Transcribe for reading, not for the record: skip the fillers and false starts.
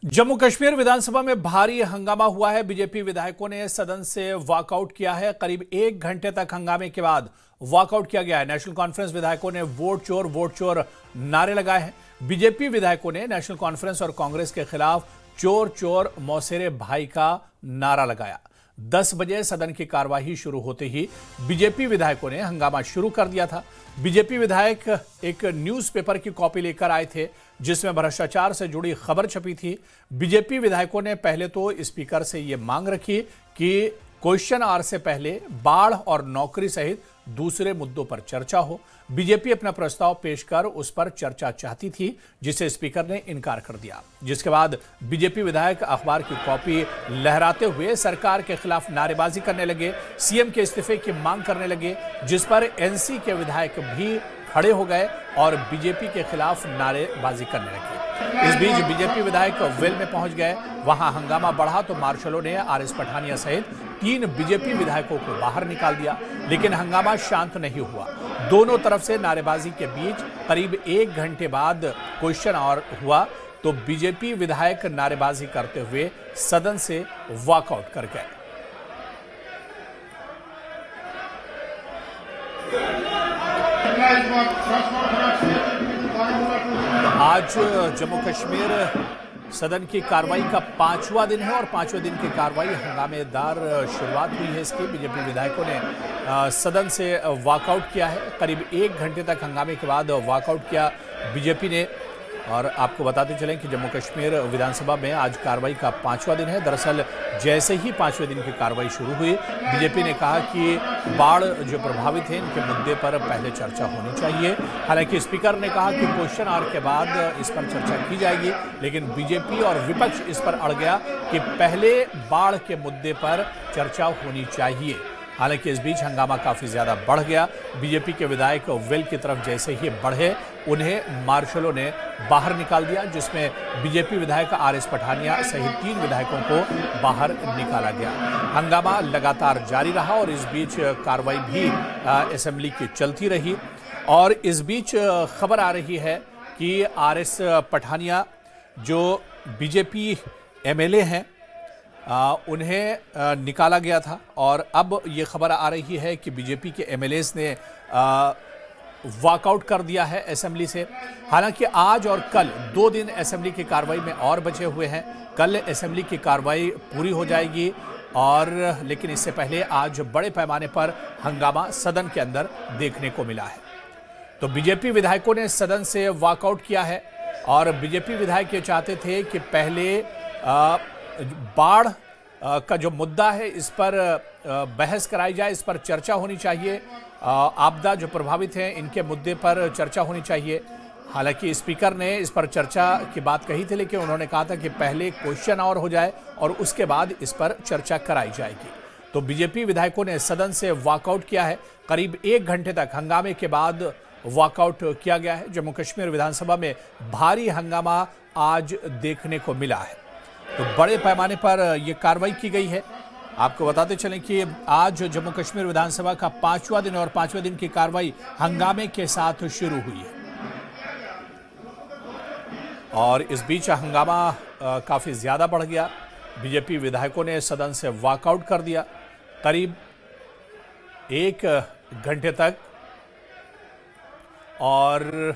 जम्मू कश्मीर विधानसभा में भारी हंगामा हुआ है। बीजेपी विधायकों ने सदन से वॉकआउट किया है। करीब 1 घंटे तक हंगामे के बाद वॉकआउट किया गया है। नेशनल कॉन्फ्रेंस विधायकों ने वोट चोर नारे लगाए हैं। बीजेपी विधायकों ने नेशनल कॉन्फ्रेंस और कांग्रेस के खिलाफ चोर चोर मौसेरे भाई का नारा लगाया। 10 बजे सदन की कार्यवाही शुरू होते ही बीजेपी विधायकों ने हंगामा शुरू कर दिया था। बीजेपी विधायक एक न्यूज़पेपर की कॉपी लेकर आए थे जिसमें भ्रष्टाचार से जुड़ी खबर छपी थी। बीजेपी विधायकों ने पहले तो स्पीकर से यह मांग रखी कि क्वेश्चन आवर से पहले बाढ़ और नौकरी सहित दूसरे मुद्दों पर चर्चा हो। बीजेपी अपना प्रस्ताव पेश कर उस पर चर्चा चाहती थी, जिसे स्पीकर ने इनकार कर दिया। जिसके बाद बीजेपी विधायक अखबार की कॉपी लहराते हुए सरकार के खिलाफ नारेबाजी करने लगे, सीएम के इस्तीफे की मांग करने लगे, जिस पर एनसी के विधायक भी खड़े हो गए और बीजेपी के खिलाफ नारेबाजी करने लगे। इस बीच बीजेपी विधायक वेल में पहुंच गए। वहां हंगामा बढ़ा तो मार्शलों ने आरएस पठानिया सहित 3 बीजेपी विधायकों को बाहर निकाल दिया, लेकिन हंगामा शांत नहीं हुआ। दोनों तरफ से नारेबाजी के बीच करीब 1 घंटे बाद क्वेश्चन आवर हुआ तो बीजेपी विधायक नारेबाजी करते हुए सदन से वॉकआउट कर गए। आज जम्मू कश्मीर सदन की कार्रवाई का 5वां दिन है और 5वें दिन की कार्रवाई हंगामेदार शुरुआत हुई है इसकी। बीजेपी विधायकों ने सदन से वॉकआउट किया है। करीब 1 घंटे तक हंगामे के बाद वॉकआउट किया बीजेपी ने। और आपको बताते चलें कि जम्मू कश्मीर विधानसभा में आज कार्रवाई का 5वां दिन है। दरअसल जैसे ही 5वें दिन की कार्रवाई शुरू हुई, बीजेपी ने कहा कि बाढ़ जो प्रभावित हैं इनके मुद्दे पर पहले चर्चा होनी चाहिए। हालांकि स्पीकर ने कहा कि क्वेश्चन आवर के बाद इस पर चर्चा की जाएगी, लेकिन बीजेपी और विपक्ष इस पर अड़ गया कि पहले बाढ़ के मुद्दे पर चर्चा होनी चाहिए। हालांकि इस बीच हंगामा काफी ज्यादा बढ़ गया। बीजेपी के विधायक वेल की तरफ जैसे ही बढ़े, उन्हें मार्शलों ने बाहर निकाल दिया, जिसमें बीजेपी विधायक आरएस पठानिया सहित 3 विधायकों को बाहर निकाला गया। हंगामा लगातार जारी रहा और इस बीच कार्रवाई भी असेंबली की चलती रही। और इस बीच खबर आ रही है कि आरएस पठानिया जो बीजेपी एमएलए हैं उन्हें निकाला गया था और अब ये खबर आ रही है कि बीजेपी के एमएलएस ने वॉकआउट कर दिया है असेंबली से। हालांकि आज और कल 2 दिन असेंबली की कार्रवाई में और बचे हुए हैं। कल असेंबली की कार्रवाई पूरी हो जाएगी और लेकिन इससे पहले आज बड़े पैमाने पर हंगामा सदन के अंदर देखने को मिला है। तो बीजेपी विधायकों ने सदन से वॉकआउट किया है और बीजेपी विधायक ये चाहते थे कि पहले बाढ़ का जो मुद्दा है इस पर बहस कराई जाए, इस पर चर्चा होनी चाहिए। आपदा जो प्रभावित हैं इनके मुद्दे पर चर्चा होनी चाहिए। हालांकि स्पीकर ने इस पर चर्चा की बात कही थी, लेकिन उन्होंने कहा था कि पहले क्वेश्चन आवर हो जाए और उसके बाद इस पर चर्चा कराई जाएगी। तो बीजेपी विधायकों ने सदन से वॉकआउट किया है। करीब 1 घंटे तक हंगामे के बाद वॉकआउट किया गया है। जम्मू कश्मीर विधानसभा में भारी हंगामा आज देखने को मिला है। तो बड़े पैमाने पर यह कार्रवाई की गई है। आपको बताते चलें कि आज जम्मू कश्मीर विधानसभा का 5वां दिन और 5वें दिन की कार्रवाई हंगामे के साथ शुरू हुई है। और इस बीच हंगामा काफी ज्यादा बढ़ गया। बीजेपी विधायकों ने सदन से वॉकआउट कर दिया करीब 1 घंटे तक। और